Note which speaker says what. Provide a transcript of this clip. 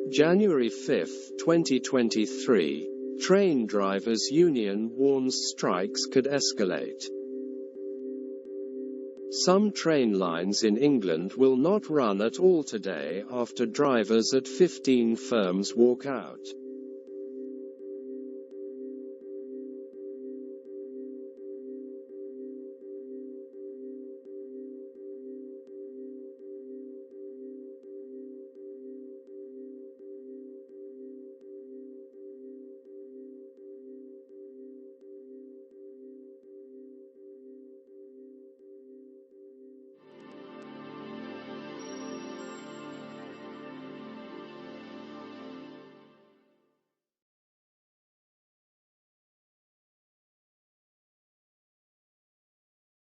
Speaker 1: January 5, 2023. Train Drivers Union warns strikes could escalate. Some train lines in England will not run at all today after drivers at 15 firms walk out.